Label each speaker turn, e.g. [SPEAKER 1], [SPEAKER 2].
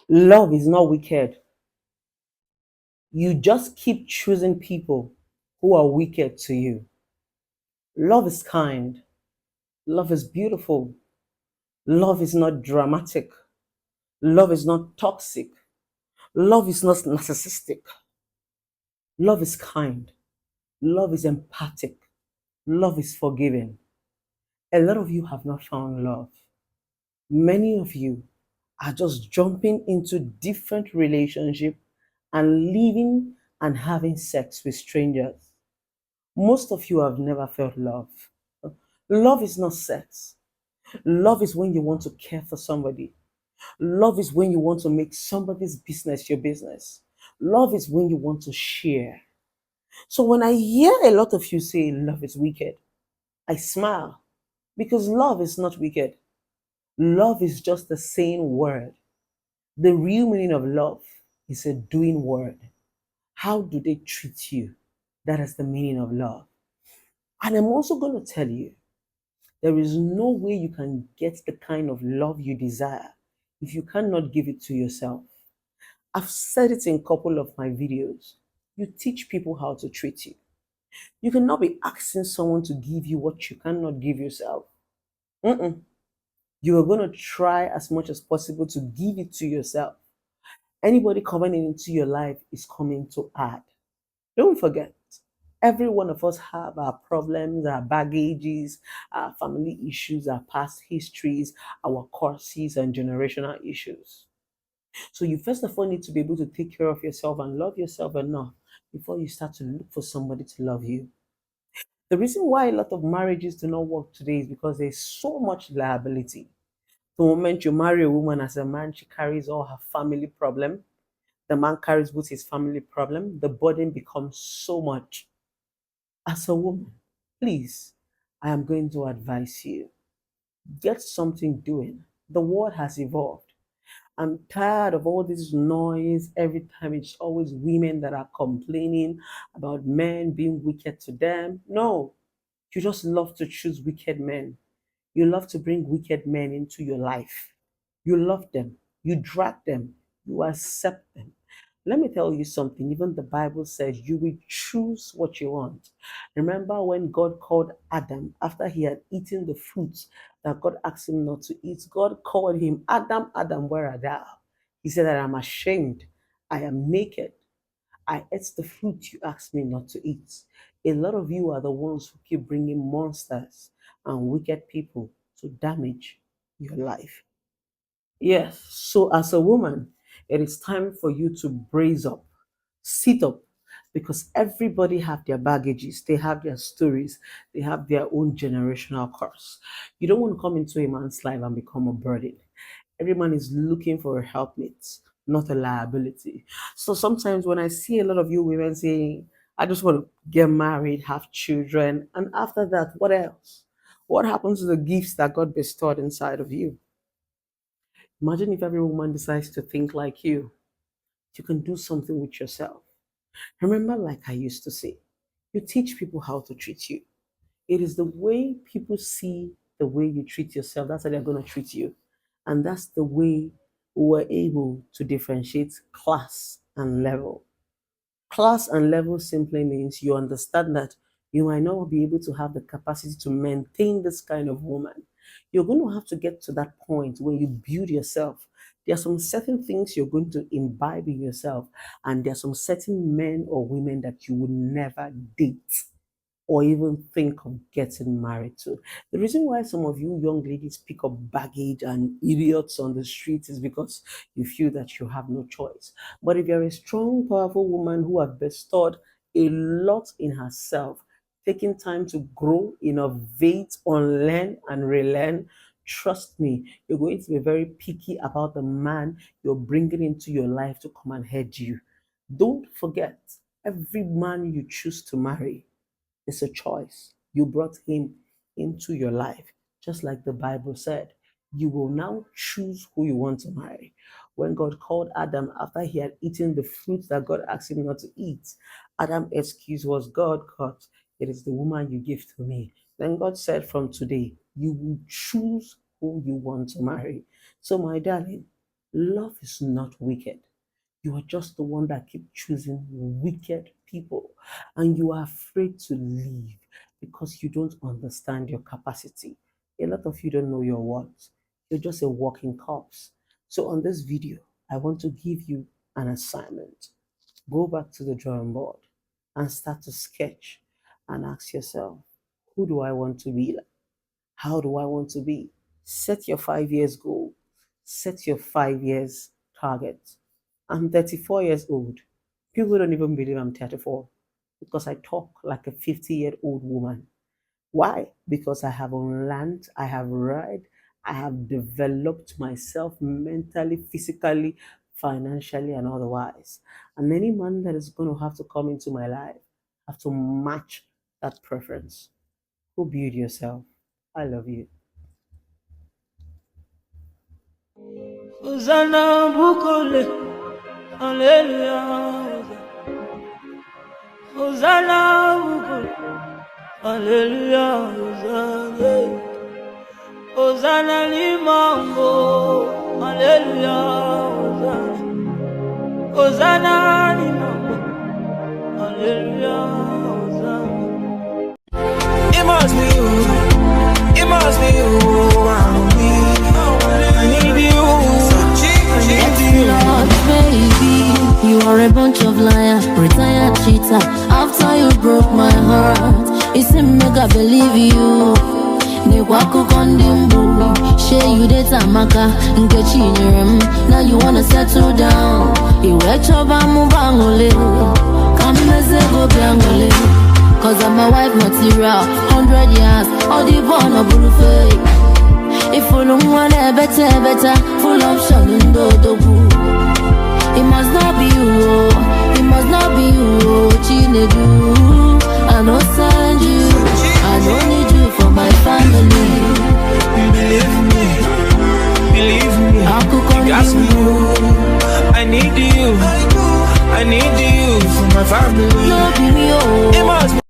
[SPEAKER 1] Love is not wicked. You just keep choosing people who are wicked to you. Love is kind. Love is beautiful. Love is not dramatic. Love is not toxic. Love is not narcissistic. Love is kind. Love is empathic. Love is forgiving. A lot of you have not found love. Many of you are just jumping into different relationships and living and having sex with strangers. Most of you have never felt love. Love is not sex. Love is when you want to care for somebody. Love is when you want to make somebody's business your business. Love is when you want to share. So when I hear a lot of you say love is wicked, I smile because love is not wicked. Love is just the same word. The real meaning of love is a doing word. How do they treat you? That is the meaning of love. And I'm also going to tell you there is no way you can get the kind of love you desire if you cannot give it to yourself. I've said it in a couple of my videos. You teach people how to treat you. You cannot be asking someone to give you what you cannot give yourself. Mm-mm. You are going to try as much as possible to give it to yourself. Anybody coming into your life is coming to add. Don't forget, every one of us have our problems, our baggages, our family issues, our past histories, our curses, and generational issues. So you first of all need to be able to take care of yourself and love yourself enough before you start to look for somebody to love you. The reason why a lot of marriages do not work today is because there's so much liability. The moment you marry a woman as a man, she carries all her family problem. The man carries both his family problem. The burden becomes so much. As a woman, please, I am going to advise you get something doing. The world has evolved. I'm tired of all this noise. Every time it's always women that are complaining about men being wicked to them. No, you just love to choose wicked men. You love to bring wicked men into your life. You love them. You drag them. You accept them. Let me tell you something. Even the Bible says you will choose what you want. Remember when God called Adam after he had eaten the fruit that God asked him not to eat? God called him, Adam, Adam, where art thou? He said, I am ashamed. I am naked. I ate the fruit you asked me not to eat. A lot of you are the ones who keep bringing monsters and wicked people to damage your life. Yes, so as a woman, it is time for you to brace up, sit up, because everybody have their baggages, they have their stories, they have their own generational curse. You don't want to come into a man's life and become a burden. Every man is looking for a helpmate, not a liability. So sometimes when I see a lot of you women saying, I just want to get married, have children, and after that, what else? What happens to the gifts that God bestowed inside of you? Imagine if every woman decides to think like you can do something with yourself. Remember, like I used to say, you teach people how to treat you. It is the way people see the way you treat yourself, that's how they're going to treat you. And that's the way we're able to differentiate class and level. Class and level simply means you understand that you might not be able to have the capacity to maintain this kind of woman. You're going to have to get to that point where you build yourself. There are some certain things you're going to imbibe in yourself, and there are some certain men or women that you would never date or even think of getting married to. The reason why some of you young ladies pick up baggage and idiots on the streets is because you feel that you have no choice. But if you're a strong, powerful woman who has bestowed a lot in herself, taking time to grow, innovate, unlearn, and relearn, trust me, you're going to be very picky about the man you're bringing into your life to come and head you. Don't forget, every man you choose to marry, it's a choice. You brought him into your life, just like the Bible said. You will now choose who you want to marry. When God called Adam after he had eaten the fruit that God asked him not to eat, Adam's excuse was, God, it is the woman you give to me. Then God said, from today, you will choose who you want to marry. So, my darling, Love is not wicked. You are just the one that keep choosing wicked people, and you are afraid to leave because you don't understand your capacity. A lot of you don't know your worth. You're just a walking corpse. So on this video, I want to give you an assignment. Go back to the drawing board and start to sketch and ask yourself, who do I want to be like? How do I want to be? Set your 5 years goal. Set your 5 years target. I'm 34 years old. People don't even believe I'm 34 because I talk like a 50-year-old woman. Why? Because I have learned, I have read, I have developed myself mentally, physically, financially, and otherwise. And any man that is going to have to come into my life have to match that preference. Go build yourself. I love you.
[SPEAKER 2] Hosanna Bukole, Hallelujah. Hosanna Bukole, Hallelujah. Hosanna, Hosanna Limango, Hallelujah. Hosanna Limango, Hallelujah. Hosanna. It must be you, it must be you. I need you.
[SPEAKER 3] Lord, baby, you are a bunch of liars, retired cheater. After you broke my heart, it seemed make I believe you. Nekwaku kondimbu, share you data maka, ngechi nyerem. Now you wanna settle down. Iwe choba mubangole, kameze go biangole. Cause I'm a wife material, 100 years, all the born of fake. If you don't want it better, full option in Dodogu. It must not be you, it must not be you, Chinedu. I don't send you, I don't need you for my family.
[SPEAKER 2] Believe me,
[SPEAKER 3] I could call
[SPEAKER 2] you. I need you for my family.